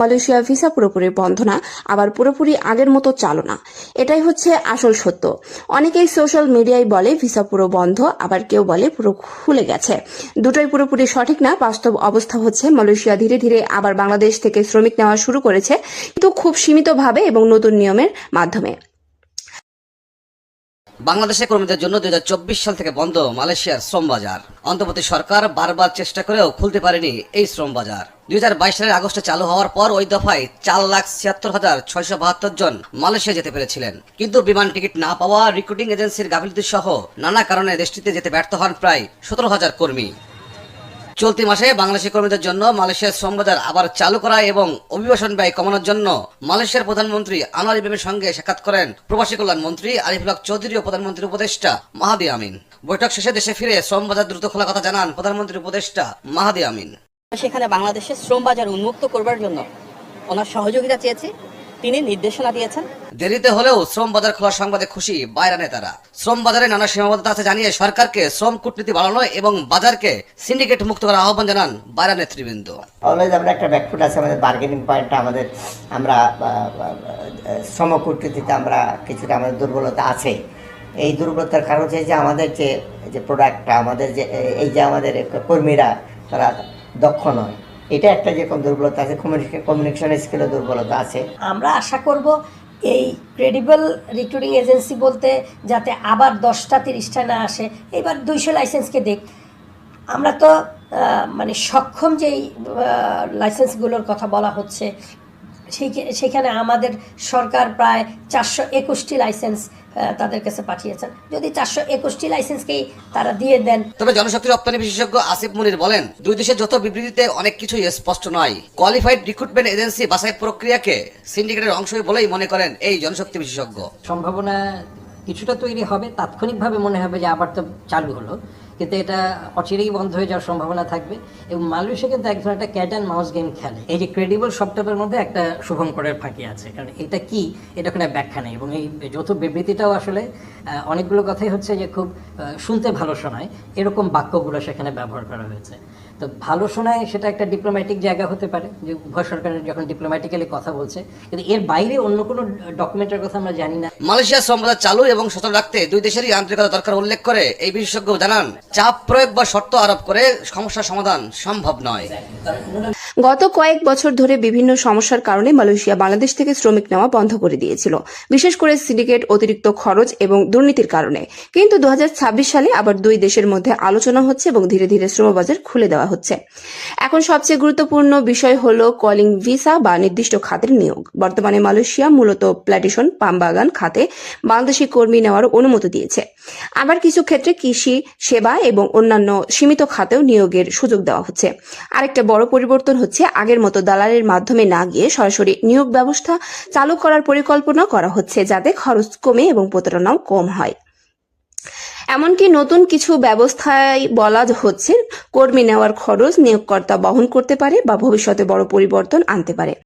Malaysia visa পুরোপুরি বন্ধ না, আবার পুরোপুরি আগের মতো চালু না। এটাই হচ্ছে আসল সত্য। অনেকেই সোশ্যাল মিডিয়ায় বলে ভিসা পুরো বন্ধ, আবার কেউ বলে পুরো খুলে গেছে। দুটোই পুরোপুরি সঠিক না। বাস্তব অবস্থা হচ্ছে মালয়েশিয়া ধীরে ধীরে আবার বাংলাদেশ থেকে শ্রমিক নেওয়া শুরু করেছে, কিন্তু খুব সীমিতভাবে এবং নতুন নিয়মের মাধ্যমে। বাংলাদেশে কর্মীদের জন্য 2024 সাল থেকে বন্ধ মালয়েশিয়ার শ্রম বাজার। অন্তর্বর্তী সরকার বারবার চেষ্টা করেও খুলতে পারেনি এই শ্রম বাজার। 2022 সালের আগস্টে চালু হওয়ার পর ওই দফায় 4,76,672 জন মালয়েশিয়া যেতে পেরেছিলেন, কিন্তু বিমান টিকিট না পাওয়া, রিক্রুটিং এজেন্সির গাফিলতি সহ নানা কারণে দেশটিতে যেতে ব্যর্থ হন প্রায় 17,000 কর্মী। চলতি মাসে বাংলাদেশি কর্মীদের জন্য মালয়েশিয়ার শ্রম বাজার আবার চালু করা এবং অভিবাসন ব্যয় কমানোর জন্য মালয়েশিয়ার প্রধানমন্ত্রী আনোয়ার ইব্রাহিমের সঙ্গে সাক্ষাৎ করেন প্রবাসী কল্যাণ মন্ত্রী আরিফুল হক চৌধুরী ও প্রধানমন্ত্রীর উপদেষ্টা মাহাদি আমিন। বৈঠক শেষে দেশে ফিরে শ্রম বাজার দ্রুত খোলার কথা জানান প্রধানমন্ত্রীর উপদেষ্টা মাহাদি আমিন। সেখানে বাংলাদেশের শ্রম বাজার উন্মুক্ত করবার জন্য ওনার সহযোগিতা চেয়েছি, তিনি নির্দেশনা দিয়েছেন। দেরিতে হলেও শ্রম বাজার খোলার সংবাদে খুশি বাইরা নেতারা। শ্রম বাজারে নানা সীমাবদ্ধতা আছে জানিয়ে সরকারকে শ্রম কূটনীতি বাড়ানো এবং বাজারকে সিন্ডিকেট মুক্ত করার আহ্বান জানান বাইরা নেতৃবৃন্দ। অলওয়েজ আমরা একটা ব্যাকফুট আছে, আমাদের বার্গেনিং পয়েন্টটা আমাদের, আমরা শ্রম কূটনীতিতে আমরা কিছুটা আমাদের দুর্বলতা আছে। এই দুর্বলতার কারণ হচ্ছে যে আমাদের যে প্রোডাক্টটা, আমাদের যে এই যে আমাদের কর্মীরা তারা দক্ষ নয়, এটা একটা যে কোনো দুর্বলতা আছে। কমিউনিকেশন স্কিলের দুর্বলতা আছে। আমরা আশা করব এই ক্রেডিবল রিক্রুটিং এজেন্সি বলতে যাতে আবার 10টা 30টা না আসে, এবার 200 লাইসেন্সকে দেখ। আমরা তো মানে সক্ষম যেই লাইসেন্সগুলোর কথা বলা হচ্ছে, সেখানে আমাদের সরকার প্রায় 421টি লাইসেন্স তাদের কাছে পাঠিয়েছেন। যদি 421টি লাইসেন্সকেই তারা দিয়ে দেন। তবে জনশক্তি রপ্তানি বিশেষজ্ঞ আসিফ মুনির বলেন, দুই দেশের যত বিবৃতিতে অনেক কিছুই স্পষ্ট নয়। কোয়ালিফাইড রিক্রুটমেন্ট এজেন্সি বাছাই প্রক্রিয়াকে সিন্ডিকেটের অংশ বলেই মনে করেন এই জনশক্তি বিশেষজ্ঞ। সম্ভাবনা কিছুটা তৈরি হবে, তাৎক্ষণিকভাবে মনে হবে যে আবার তো চালু হলো, কিন্তু এটা অচিরেই বন্ধ হয়ে যাওয়ার সম্ভাবনা থাকবে। এবং মালয়েশিয়া কিন্তু এক ধরনের একটা ক্যাট অ্যান্ড মাউস গেম খেলে। এই যে ক্রেডিবল শব্দটার মধ্যে একটা শুভঙ্করের ফাঁকি আছে, কারণ এটা কি, এটা কোনো ব্যাখ্যা নেই। এবং এই যৌথ বিবৃতিটাও আসলে অনেকগুলো কথাই হচ্ছে যে খুব শুনতে ভালো শোনায়, এরকম বাক্যগুলো সেখানে ব্যবহার করা হয়েছে। তো ভালো শোনায় সেটা একটা ডিপ্লোম্যাটিক জায়গা হতে পারে, যে উভয় সরকারের যখন ডিপ্লোম্যাটিক্যালি কথা বলছে, কিন্তু এর বাইরে অন্য কোনো ডকুমেন্টের কথা আমরা জানি না। মালয়েশিয়া শ্রম বাজার চালু এবং সচল রাখতে দুই দেশেরই আন্তরিকতা দরকার উল্লেখ করে এই বিশেষজ্ঞ জানান, চাপ প্রয়োগ বা শর্ত আরোপ করে সমস্যার সমাধান সম্ভব নয়। গত কয়েক বছর ধরে বিভিন্ন সমস্যার কারণে মালয়েশিয়া বাংলাদেশ থেকে শ্রমিক নেওয়া বন্ধ করে দিয়েছিল, বিশেষ করে সিন্ডিকেট, অতিরিক্ত খরচ এবং দুর্নীতির কারণে। কিন্তু 2026 সালে আবার দুই দেশের মধ্যে আলোচনা হচ্ছে এবং ধীরে ধীরে শ্রমবাজার খুলে দেওয়া হচ্ছে। এখন সবচেয়ে গুরুত্বপূর্ণ বিষয় হলো কলিং ভিসা বা নির্দিষ্ট খাতের নিয়োগ। বর্তমানে মালয়েশিয়া মূলত প্ল্যান্টেশন, পাম বাগান খাতে বাংলাদেশি কর্মী নেওয়ার অনুমতি দিয়েছে। আবার কিছু ক্ষেত্রে কৃষি, সেবা এবং অন্যান্য সীমিত খাতেও নিয়োগের সুযোগ দেওয়া হচ্ছে। আরেকটা বড় পরিবর্তন হচ্ছে, আগের মতো দালালের মাধ্যমে না গিয়ে সরাসরি নিয়োগ ব্যবস্থা চালু করার পরিকল্পনা করা হচ্ছে, যাতে খরচ কমে এবং প্রতারণাও কম হয়। এমনকি নতুন কিছু ব্যবস্থায় বলা হচ্ছে, কর্মী নেওয়ার খরচ নিয়োগকর্তা বহন করতে পারে বা ভবিষ্যতে বড় পরিবর্তন আনতে পারে।